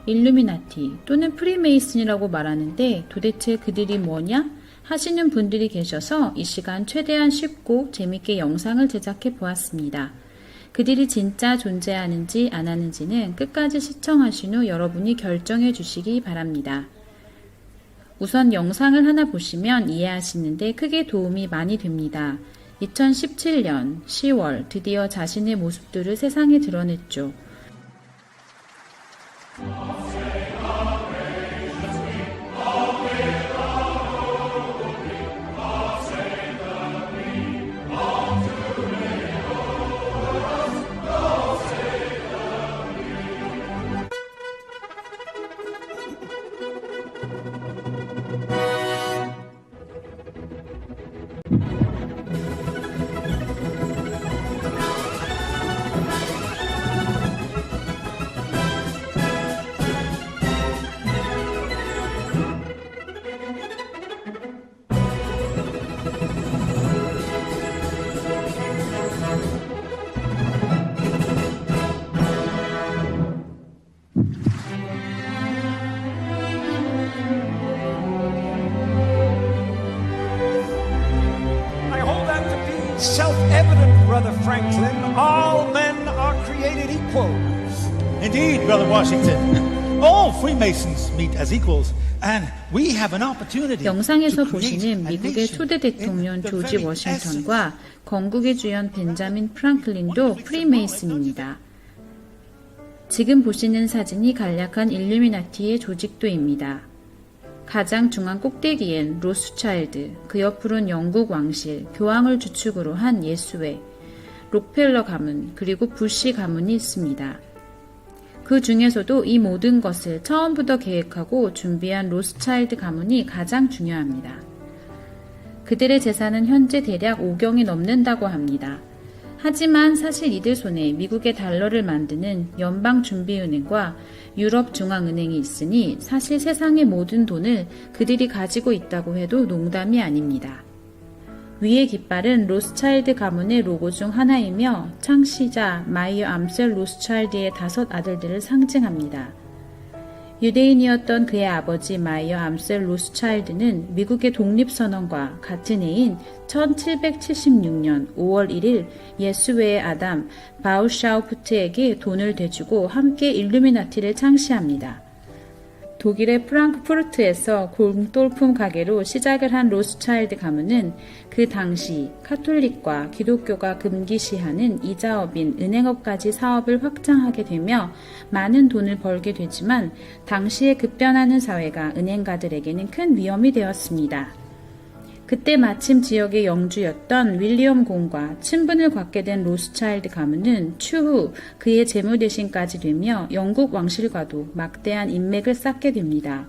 일루미나티 또는 프리메이슨이라고 말하는데 도대체 그들이 뭐냐? 하시는 분들이 계셔서 이 시간 최대한 쉽고 재밌게 영상을 제작해 보았습니다. 그들이 진짜 존재하는지 안 하는지는 끝까지 시청하신 후 여러분이 결정해 주시기 바랍니다. 우선 영상을 하나 보시면 이해하시는데 크게 도움이 많이 됩니다. 2017년 10월 드디어 자신의 모습들을 세상에 드러냈죠. Self-evident, Brother Franklin, all men are created equal. Indeed, Brother Washington. All Freemasons meet as equals, and we have an opportunity. 영상에서 to create 보시는 a 미국의 nation 초대 대통령 in the 조지 very 워싱턴과 건국의 주연 벤자민 프랑클린도 프리메이슨입니다. 지금 보시는 사진이 간략한 일루미나티의 조직도입니다. 가장 중앙 꼭대기엔 로스차일드, 그 옆으론 영국 왕실, 교황을 주축으로 한 예수회, 록펠러 가문, 그리고 부시 가문이 있습니다. 그 중에서도 이 모든 것을 처음부터 계획하고 준비한 로스차일드 가문이 가장 중요합니다. 그들의 재산은 현재 대략 5경이 넘는다고 합니다. 하지만 사실 이들 손에 미국의 달러를 만드는 연방준비은행과 유럽중앙은행이 있으니 사실 세상의 모든 돈을 그들이 가지고 있다고 해도 농담이 아닙니다. 위의 깃발은 로스차일드 가문의 로고 중 하나이며 창시자 마이어 암셀 로스차일드의 5 아들들을 상징합니다. 유대인이었던 그의 아버지 마이어 암셀 로스차일드는 미국의 독립선언과 같은 해인 1776년 5월 1일 예수회의 아담 바우샤우프트에게 돈을 대주고 함께 일루미나티를 창시합니다. 독일의 프랑크푸르트에서 공돌품 가게로 시작을 한 로스차일드 가문은 그 당시 카톨릭과 기독교가 금기시하는 이자업인 은행업까지 사업을 확장하게 되며 많은 돈을 벌게 되지만 당시에 급변하는 사회가 은행가들에게는 큰 위험이 되었습니다. 그때 마침 지역의 영주였던 윌리엄 공과 친분을 갖게 된 로스차일드 가문은 추후 그의 재무대신까지 되며 영국 왕실과도 막대한 인맥을 쌓게 됩니다.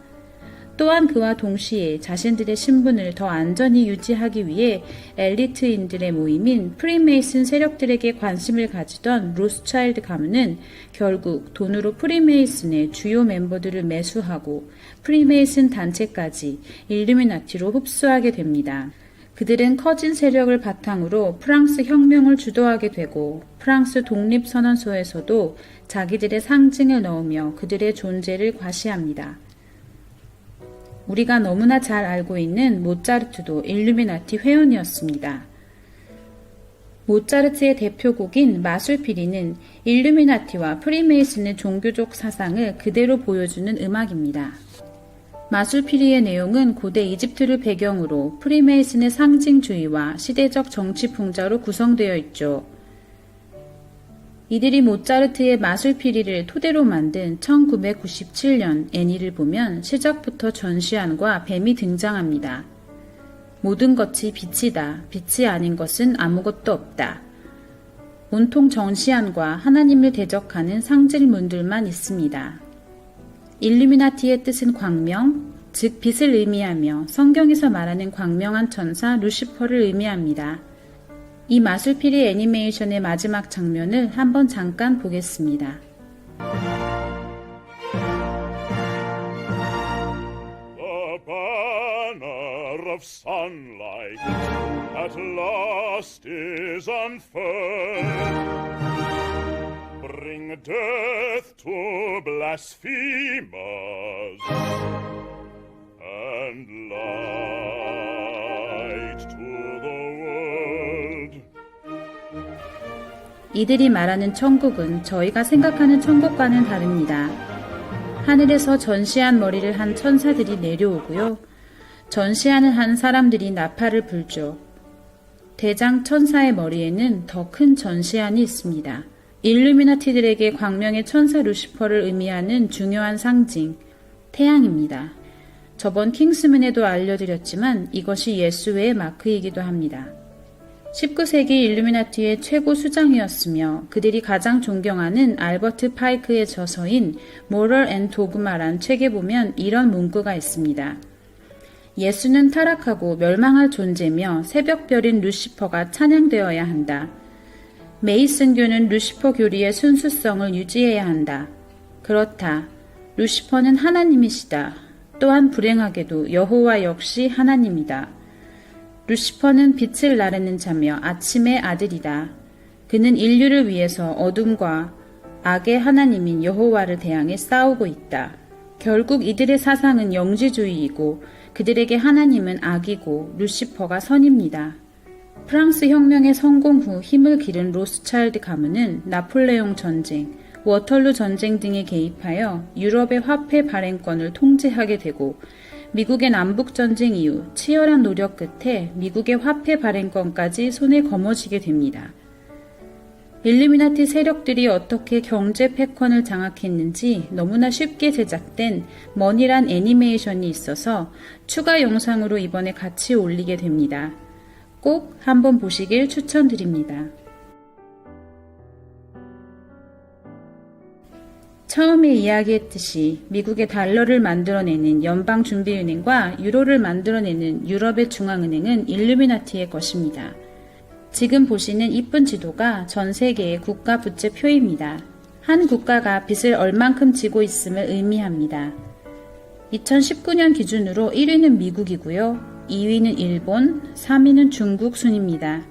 또한 그와 동시에 자신들의 신분을 더 안전히 유지하기 위해 엘리트인들의 모임인 프리메이슨 세력들에게 관심을 가지던 로스차일드 가문은 결국 돈으로 프리메이슨의 주요 멤버들을 매수하고 프리메이슨 단체까지 일루미나티로 흡수하게 됩니다. 그들은 커진 세력을 바탕으로 프랑스 혁명을 주도하게 되고 프랑스 독립선언서에서도 자기들의 상징을 넣으며 그들의 존재를 과시합니다. 우리가 너무나 잘 알고 있는 모차르트도 일루미나티 회원이었습니다. 모차르트의 대표곡인 마술피리는 일루미나티와 프리메이슨의 종교적 사상을 그대로 보여주는 음악입니다. 마술피리의 내용은 고대 이집트를 배경으로 프리메이슨의 상징주의와 시대적 정치 풍자로 구성되어 있죠. 이들이 모차르트의 마술피리를 토대로 만든 1997년 애니를 보면 시작부터 전시안과 뱀이 등장합니다. 모든 것이 빛이다. 빛이 아닌 것은 아무것도 없다. 온통 전시안과 하나님을 대적하는 상징문들만 있습니다. 일루미나티의 뜻은 광명, 즉 빛을 의미하며 성경에서 말하는 광명한 천사 루시퍼를 의미합니다. 이 마술피리 애니메이션의 마지막 장면을 한번 잠깐 보겠습니다. The banner of sunlight at last is unfurled. bring death to blasphemers and light to the world. 이들이 말하는 천국은 저희가 생각하는 천국과는 다릅니다. 하늘에서 전시한 머리를 한 천사들이 내려오고요. 전시하는 한 사람들이 나팔을 불죠. 대장 천사의 머리에는 더 큰 전시안이 있습니다. 일루미나티들에게 광명의 천사 루시퍼를 의미하는 중요한 상징, 태양입니다. 저번 킹스문에도 알려드렸지만 이것이 예수의 마크이기도 합니다. 19세기 일루미나티의 최고 수장이었으며 그들이 가장 존경하는 알버트 파이크의 저서인 모럴 앤 도그마란 책에 보면 이런 문구가 있습니다. 예수는 타락하고 멸망할 존재며 새벽별인 루시퍼가 찬양되어야 한다. 메이슨교는 루시퍼 교리의 순수성을 유지해야 한다. 그렇다. 루시퍼는 하나님이시다. 또한 불행하게도 여호와 역시 하나님이다. 루시퍼는 빛을 나르는 자며 아침의 아들이다. 그는 인류를 위해서 어둠과 악의 하나님인 여호와를 대항해 싸우고 있다. 결국 이들의 사상은 영지주의이고 그들에게 하나님은 악이고 루시퍼가 선입니다. 프랑스 혁명의 성공 후 힘을 기른 로스차일드 가문은 나폴레옹 전쟁, 워털루 전쟁 등에 개입하여 유럽의 화폐 발행권을 통제하게 되고 미국의 남북전쟁 이후 치열한 노력 끝에 미국의 화폐 발행권까지 손에 거머쥐게 됩니다. 일루미나티 세력들이 어떻게 경제 패권을 장악했는지 너무나 쉽게 제작된 머니란 애니메이션이 있어서 추가 영상으로 이번에 같이 올리게 됩니다. 꼭 한번 보시길 추천드립니다. 처음에 이야기했듯이 미국의 달러를 만들어내는 연방준비은행과 유로를 만들어내는 유럽의 중앙은행은 일루미나티의 것입니다. 지금 보시는 이쁜 지도가 전 세계의 국가 부채표입니다. 한 국가가 빚을 얼만큼 지고 있음을 의미합니다. 2019년 기준으로 1위는 미국이고요. 2위는 일본, 3위는 중국 순입니다.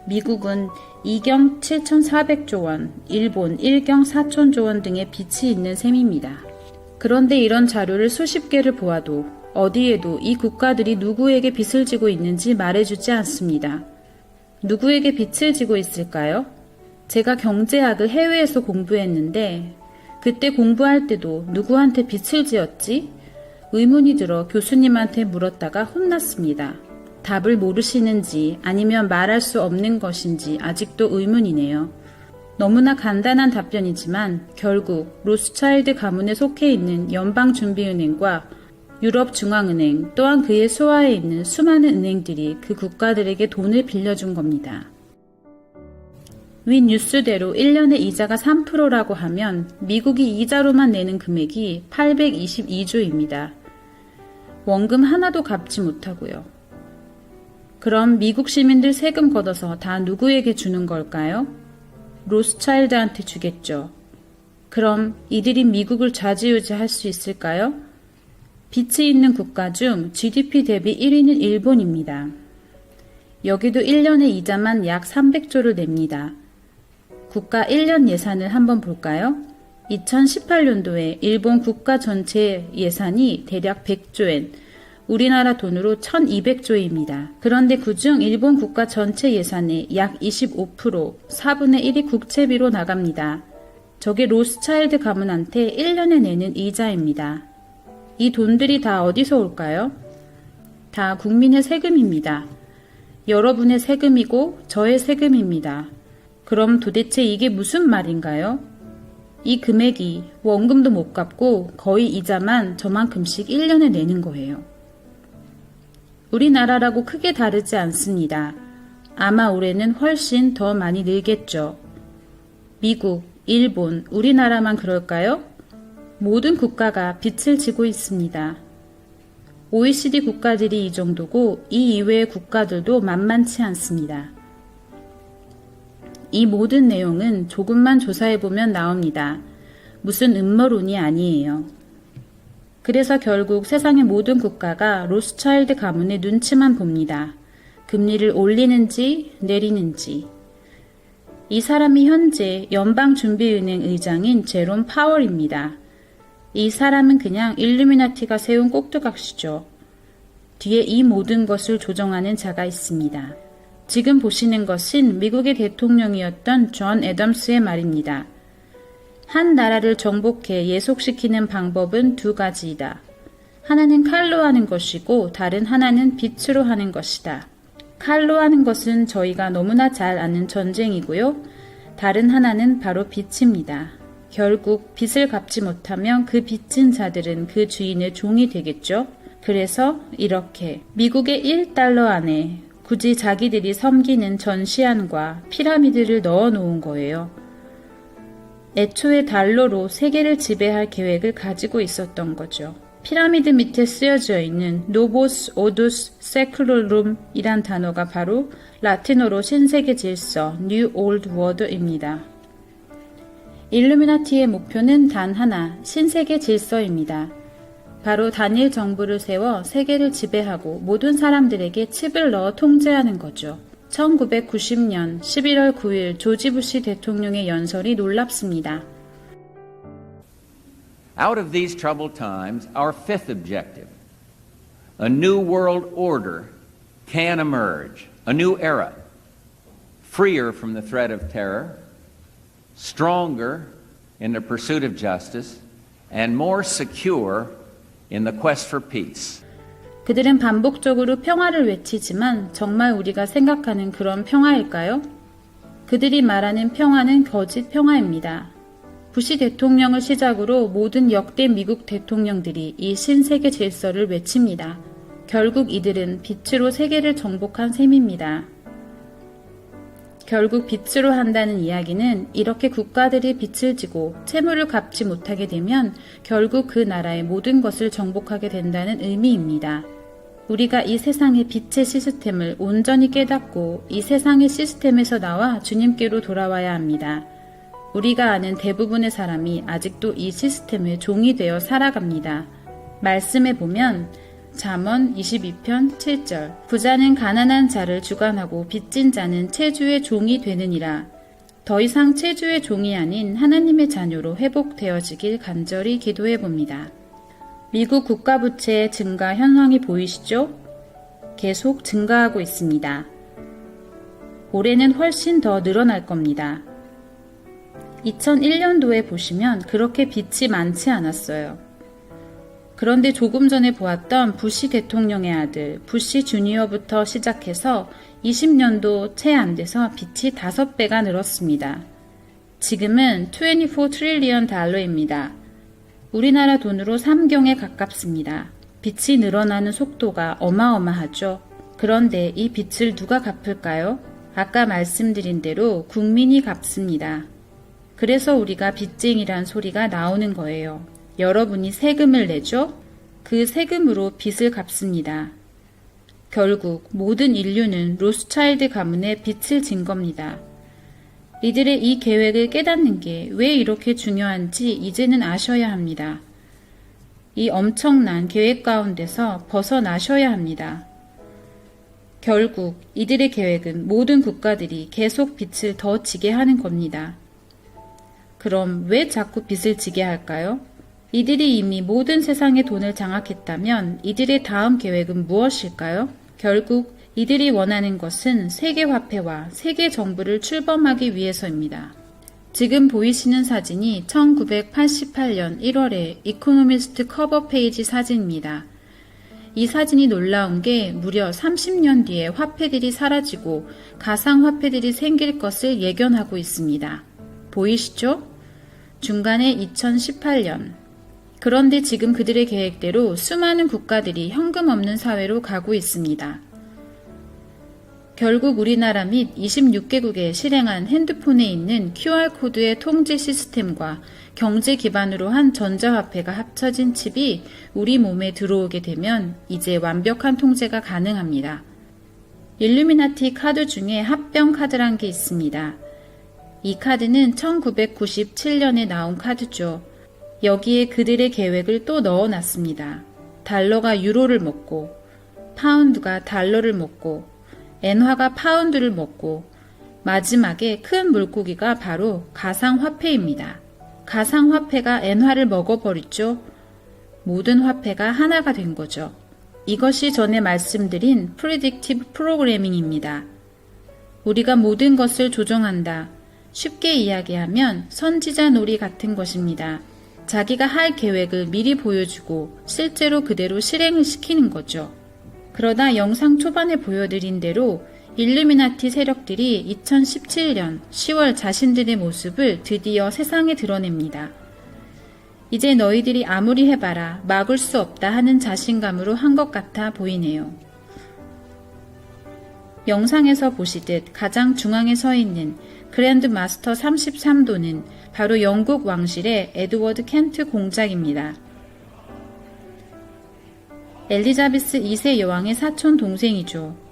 미국은 2경 7,400조 원, 일본 1경 4,000조 원 등의 빚이 있는 셈입니다. 그런데 이런 자료를 수십 개를 보아도 어디에도 이 국가들이 누구에게 빚을 지고 있는지 말해주지 않습니다. 누구에게 빚을 지고 있을까요? 제가 경제학을 해외에서 공부했는데 그때 공부할 때도 누구한테 빚을 지었지? 의문이 들어 교수님한테 물었다가 혼났습니다. 답을 모르시는지 아니면 말할 수 없는 것인지 아직도 의문이네요. 너무나 간단한 답변이지만 결국 로스차일드 가문에 속해 있는 연방준비은행과 유럽중앙은행 또한 그의 수하에 있는 수많은 은행들이 그 국가들에게 돈을 빌려준 겁니다. 위 뉴스대로 1년에 이자가 3%라고 하면 미국이 이자로만 내는 금액이 822조입니다. 원금 하나도 갚지 못하고요. 그럼 미국 시민들 세금 걷어서 다 누구에게 주는 걸까요? 로스차일드한테 주겠죠. 그럼 이들이 미국을 좌지우지할 수 있을까요? 빚이 있는 국가 중 GDP 대비 1위는 일본입니다. 여기도 1년에 이자만 약 300조를 냅니다. 국가 1년 예산을 한번 볼까요? 2018년도에 일본 국가 전체 예산이 대략 100조엔, 우리나라 돈으로 1200조입니다. 그런데 그중 일본 국가 전체 예산의 약 25%, 4분의 1이 국채비로 나갑니다. 저게 로스차일드 가문한테 1년에 내는 이자입니다. 이 돈들이 다 어디서 올까요? 다 국민의 세금입니다. 여러분의 세금이고 저의 세금입니다. 그럼 도대체 이게 무슨 말인가요? 이 금액이 원금도 못 갚고 거의 이자만 저만큼씩 1년에 내는 거예요. 우리나라라고 크게 다르지 않습니다. 아마 올해는 훨씬 더 많이 늘겠죠. 미국, 일본, 우리나라만 그럴까요? 모든 국가가 빚을 지고 있습니다. OECD 국가들이 이 정도고 이 이외의 국가들도 만만치 않습니다. 이 모든 내용은 조금만 조사해보면 나옵니다. 무슨 음모론이 아니에요. 그래서 결국 세상의 모든 국가가 로스차일드 가문의 눈치만 봅니다. 금리를 올리는지 내리는지. 이 사람이 현재 연방준비은행 의장인 제롬 파월입니다. 이 사람은 그냥 일루미나티가 세운 꼭두각시죠. 뒤에 이 모든 것을 조정하는 자가 있습니다. 지금 보시는 것은 미국의 대통령이었던 존 애덤스의 말입니다. 한 나라를 정복해 예속시키는 방법은 두 가지이다. 하나는 칼로 하는 것이고 다른 하나는 빛으로 하는 것이다. 칼로 하는 것은 저희가 너무나 잘 아는 전쟁이고요. 다른 하나는 바로 빛입니다. 결국 빛을 갚지 못하면 그 빚진 자들은 그 주인의 종이 되겠죠. 그래서 이렇게 미국의 1달러 안에 굳이 자기들이 섬기는 전시안과 피라미드를 넣어 놓은 거예요. 애초에 달러로 세계를 지배할 계획을 가지고 있었던 거죠. 피라미드 밑에 쓰여져 있는 노보스 오두스 세클로룸 이란 단어가 바로 라틴어로 신세계 질서, New Old World입니다. 일루미나티의 목표는 단 하나, 신세계 질서입니다. 바로 단일 정부를 세워 세계를 지배하고 모든 사람들에게 칩을 넣어 통제하는 거죠. 1990년 11월 9일 조지 부시 대통령의 연설이 놀랍습니다. Out of these troubled times, our fifth objective, a new world order can emerge, a new era, freer from the threat of terror, stronger in the pursuit of justice, and more secure in the quest for peace. 그들은 반복적으로 평화를 외치지만 정말 우리가 생각하는 그런 평화일까요? 그들이 말하는 평화는 거짓 평화입니다. 부시 대통령을 시작으로 모든 역대 미국 대통령들이 이 신세계 질서를 외칩니다. 결국 이들은 빛으로 세계를 정복한 셈입니다. 결국 빛으로 한다는 이야기는 이렇게 국가들이 빛을 지고 채무를 갚지 못하게 되면 결국 그 나라의 모든 것을 정복하게 된다는 의미입니다. 우리가 이 세상의 빛의 시스템을 온전히 깨닫고 이 세상의 시스템에서 나와 주님께로 돌아와야 합니다. 우리가 아는 대부분의 사람이 아직도 이 시스템의 종이 되어 살아갑니다. 말씀에 보면 잠언 22편 7절 부자는 가난한 자를 주관하고 빚진 자는 체주의 종이 되느니라. 더 이상 체주의 종이 아닌 하나님의 자녀로 회복되어지길 간절히 기도해 봅니다. 미국 국가부채의 증가 현황이 보이시죠? 계속 증가하고 있습니다. 올해는 훨씬 더 늘어날 겁니다. 2001년도에 보시면 그렇게 빚이 많지 않았어요. 그런데 조금 전에 보았던 부시 대통령의 아들 부시 주니어부터 시작해서 20년도 채 안 돼서 빚이 5배가 늘었습니다. 지금은 24 트릴리언 달러입니다. 우리나라 돈으로 3경에 가깝습니다. 빚이 늘어나는 속도가 어마어마하죠. 그런데 이 빚을 누가 갚을까요? 아까 말씀드린 대로 국민이 갚습니다. 그래서 우리가 빚쟁이란 소리가 나오는 거예요. 여러분이 세금을 내죠? 그 세금으로 빚을 갚습니다. 결국 모든 인류는 로스차일드 가문의 빚을 진 겁니다. 이들의 이 계획을 깨닫는 게 왜 이렇게 중요한지 이제는 아셔야 합니다. 이 엄청난 계획 가운데서 벗어나셔야 합니다. 결국 이들의 계획은 모든 국가들이 계속 빚을 더 지게 하는 겁니다. 그럼 왜 자꾸 빚을 지게 할까요? 이들이 이미 모든 세상의 돈을 장악했다면 이들의 다음 계획은 무엇일까요? 결국 이들이 원하는 것은 세계화폐와 세계정부를 출범하기 위해서입니다. 지금 보이시는 사진이 1988년 1월에 이코노미스트 커버 페이지 사진입니다. 이 사진이 놀라운 게 무려 30년 뒤에 화폐들이 사라지고 가상화폐들이 생길 것을 예견하고 있습니다. 보이시죠? 중간에 2018년. 그런데 지금 그들의 계획대로 수많은 국가들이 현금 없는 사회로 가고 있습니다. 결국 우리나라 및 26개국에 실행한 핸드폰에 있는 QR코드의 통제 시스템과 경제 기반으로 한 전자화폐가 합쳐진 칩이 우리 몸에 들어오게 되면 이제 완벽한 통제가 가능합니다. 일루미나티 카드 중에 합병 카드란 게 있습니다. 이 카드는 1997년에 나온 카드죠. 여기에 그들의 계획을 또 넣어놨습니다. 달러가 유로를 먹고, 파운드가 달러를 먹고, 엔화가 파운드를 먹고, 마지막에 큰 물고기가 바로 가상화폐입니다. 가상화폐가 엔화를 먹어버렸죠. 모든 화폐가 하나가 된 거죠. 이것이 전에 말씀드린 Predictive Programming입니다. 우리가 모든 것을 조정한다. 쉽게 이야기하면 선지자 놀이 같은 것입니다. 자기가 할 계획을 미리 보여주고 실제로 그대로 실행을 시키는 거죠. 그러다 영상 초반에 보여드린 대로 일루미나티 세력들이 2017년 10월 자신들의 모습을 드디어 세상에 드러냅니다. 이제 너희들이 아무리 해봐라 막을 수 없다 하는 자신감으로 한 것 같아 보이네요. 영상에서 보시듯 가장 중앙에 서 있는 그랜드 마스터 33도는 바로 영국 왕실의 에드워드 켄트 공작입니다. 엘리자베스 2세 여왕의 사촌 동생이죠.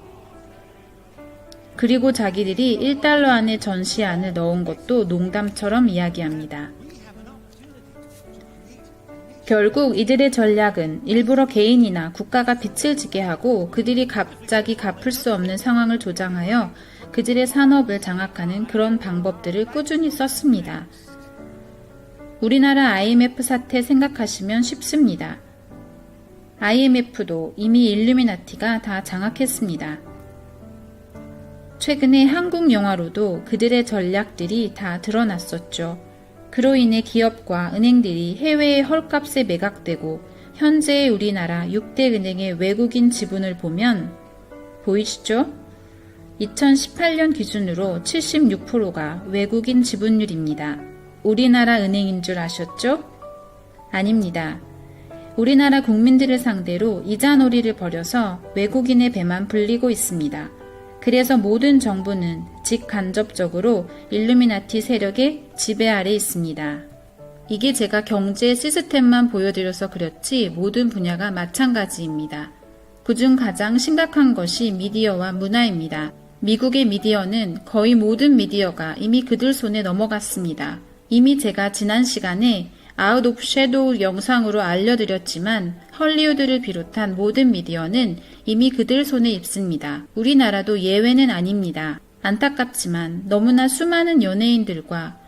그리고 자기들이 1달러 안에 전시안을 넣은 것도 농담처럼 이야기합니다. 결국 이들의 전략은 일부러 개인이나 국가가 빚을 지게 하고 그들이 갑자기 갚을 수 없는 상황을 조장하여 그들의 산업을 장악하는 그런 방법들을 꾸준히 썼습니다. 우리나라 IMF 사태 생각하시면 쉽습니다. IMF도 이미 일루미나티가 다 장악했습니다. 최근에 한국 영화로도 그들의 전략들이 다 드러났었죠. 그로 인해 기업과 은행들이 해외의 헐값에 매각되고 현재의 우리나라 6대 은행의 외국인 지분을 보면 보이시죠? 2018년 기준으로 76%가 외국인 지분율입니다. 우리나라 은행인 줄 아셨죠? 아닙니다. 우리나라 국민들을 상대로 이자놀이를 벌여서 외국인의 배만 불리고 있습니다. 그래서 모든 정부는 직간접적으로 일루미나티 세력의 지배 아래 있습니다. 이게 제가 경제 시스템만 보여드려서 그렇지 모든 분야가 마찬가지입니다. 그중 가장 심각한 것이 미디어와 문화입니다. 미국의 미디어는 거의 모든 미디어가 이미 그들 손에 넘어갔습니다. 이미 제가 지난 시간에 아웃 오브 섀도우 영상으로 알려드렸지만 헐리우드를 비롯한 모든 미디어는 이미 그들 손에 있습니다. 우리나라도 예외는 아닙니다. 안타깝지만 너무나 수많은 연예인들과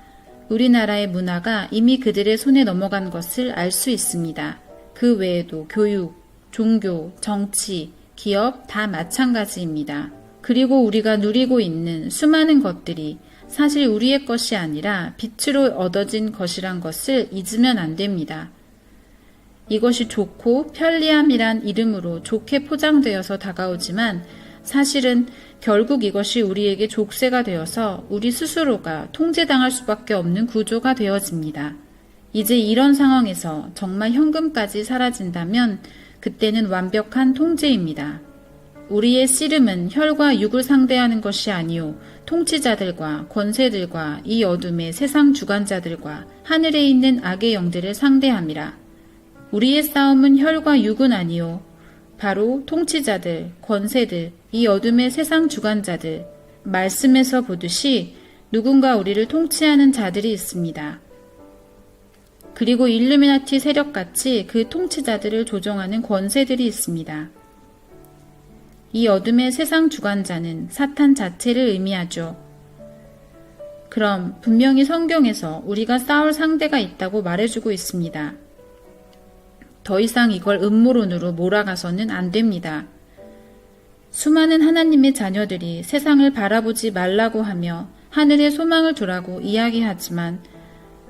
우리나라의 문화가 이미 그들의 손에 넘어간 것을 알 수 있습니다. 그 외에도 교육, 종교, 정치, 기업 다 마찬가지입니다. 그리고 우리가 누리고 있는 수많은 것들이 사실 우리의 것이 아니라 빛으로 얻어진 것이란 것을 잊으면 안 됩니다. 이것이 좋고 편리함이란 이름으로 좋게 포장되어서 다가오지만 사실은 결국 이것이 우리에게 족쇄가 되어서 우리 스스로가 통제당할 수밖에 없는 구조가 되어집니다. 이제 이런 상황에서 정말 현금까지 사라진다면 그때는 완벽한 통제입니다. 우리의 씨름은 혈과 육을 상대하는 것이 아니오 통치자들과 권세들과 이 어둠의 세상 주관자들과 하늘에 있는 악의 영들을 상대함이라. 우리의 싸움은 혈과 육은 아니오 바로 통치자들, 권세들, 이 어둠의 세상 주관자들. 말씀에서 보듯이 누군가 우리를 통치하는 자들이 있습니다. 그리고 일루미나티 세력같이 그 통치자들을 조종하는 권세들이 있습니다. 이 어둠의 세상 주관자는 사탄 자체를 의미하죠. 그럼 분명히 성경에서 우리가 싸울 상대가 있다고 말해주고 있습니다. 더 이상 이걸 음모론으로 몰아가서는 안 됩니다. 수많은 하나님의 자녀들이 세상을 바라보지 말라고 하며 하늘에 소망을 두라고 이야기하지만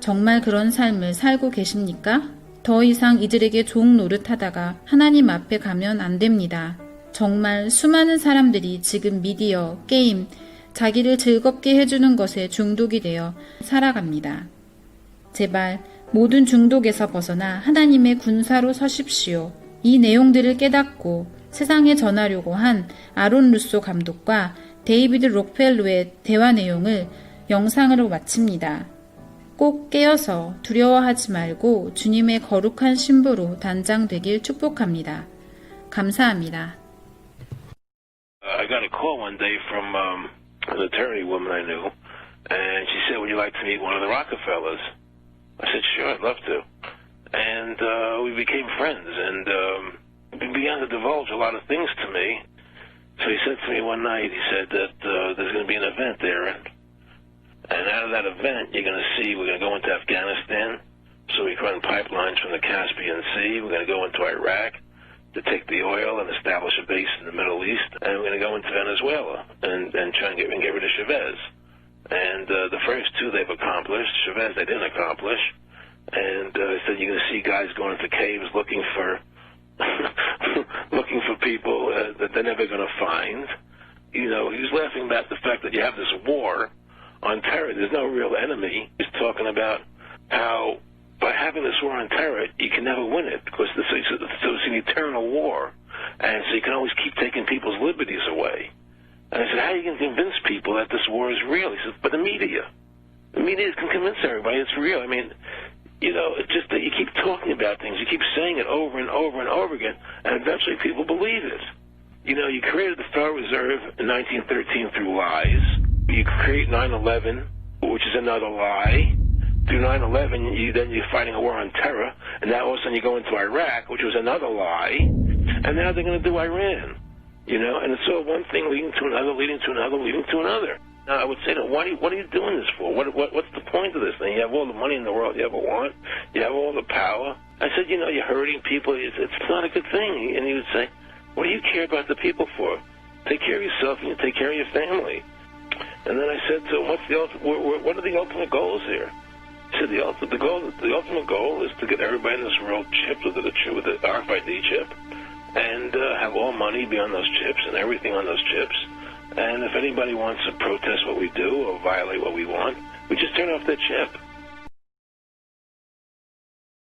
정말 그런 삶을 살고 계십니까? 더 이상 이들에게 종 노릇하다가 하나님 앞에 가면 안 됩니다. 정말 수많은 사람들이 지금 미디어, 게임, 자기를 즐겁게 해주는 것에 중독이 되어 살아갑니다. 제발 모든 중독에서 벗어나 하나님의 군사로 서십시오. 이 내용들을 깨닫고 세상에 전하려고 한 아론 루소 감독과 데이비드 록펠로의 대화 내용을 영상으로 마칩니다. 꼭 깨어서 두려워하지 말고 주님의 거룩한 신부로 단장되길 축복합니다. 감사합니다. I got a call one day from an attorney woman I knew, and she said, would you like to meet one of the Rockefellers? I said, sure, I'd love to. And we became friends, and he began to divulge a lot of things to me. So he said to me one night, he said that there's going to be an event there, and And out of that event, you're going to see we're going to go into Afghanistan, so we can run pipelines from the Caspian Sea. We're going to go into Iraq to take the oil and establish a base in the Middle East. And we're going to go into Venezuela and try and get rid of Chavez. And the first two they've accomplished. Chavez they didn't accomplish. And so you're going to see guys going into caves looking for looking for people that they're never going to find. You know, he's laughing about the fact that you have this war on terror. There's no real enemy. He's talking about how by having this war on terror, you can never win it because so it's an eternal war. And so you can always keep taking people's liberties away. And I said, how are you going to convince people that this war is real? He says, but the media. The media can convince everybody it's real. I mean, you know, it's just that you keep talking about things. You keep saying it over and over and over again, and eventually people believe it. You know, you created the Federal Reserve in 1913 through lies. You create 9/11, which is another lie. Through 9/11, then you're fighting a war on terror, and now all of a sudden you go into Iraq, which was another lie, and now they're going to do Iran. You know, and it's all one thing leading to another, leading to another, leading to another. Now, I would say, what are you doing this for? What's the point of this thing? You have all the money in the world you ever want. You have all the power. I said, you know, you're hurting people. It's not a good thing. And he would say, what do you care about the people for? Take care of yourself and you take care of your family. And then I said to him, what are the ultimate goals here? He said, the ultimate goal is to get everybody in this world chipped with the RFID chip and have all money be on those chips and everything on those chips. And if anybody wants to protest what we do or violate what we want, we just turn off their chip.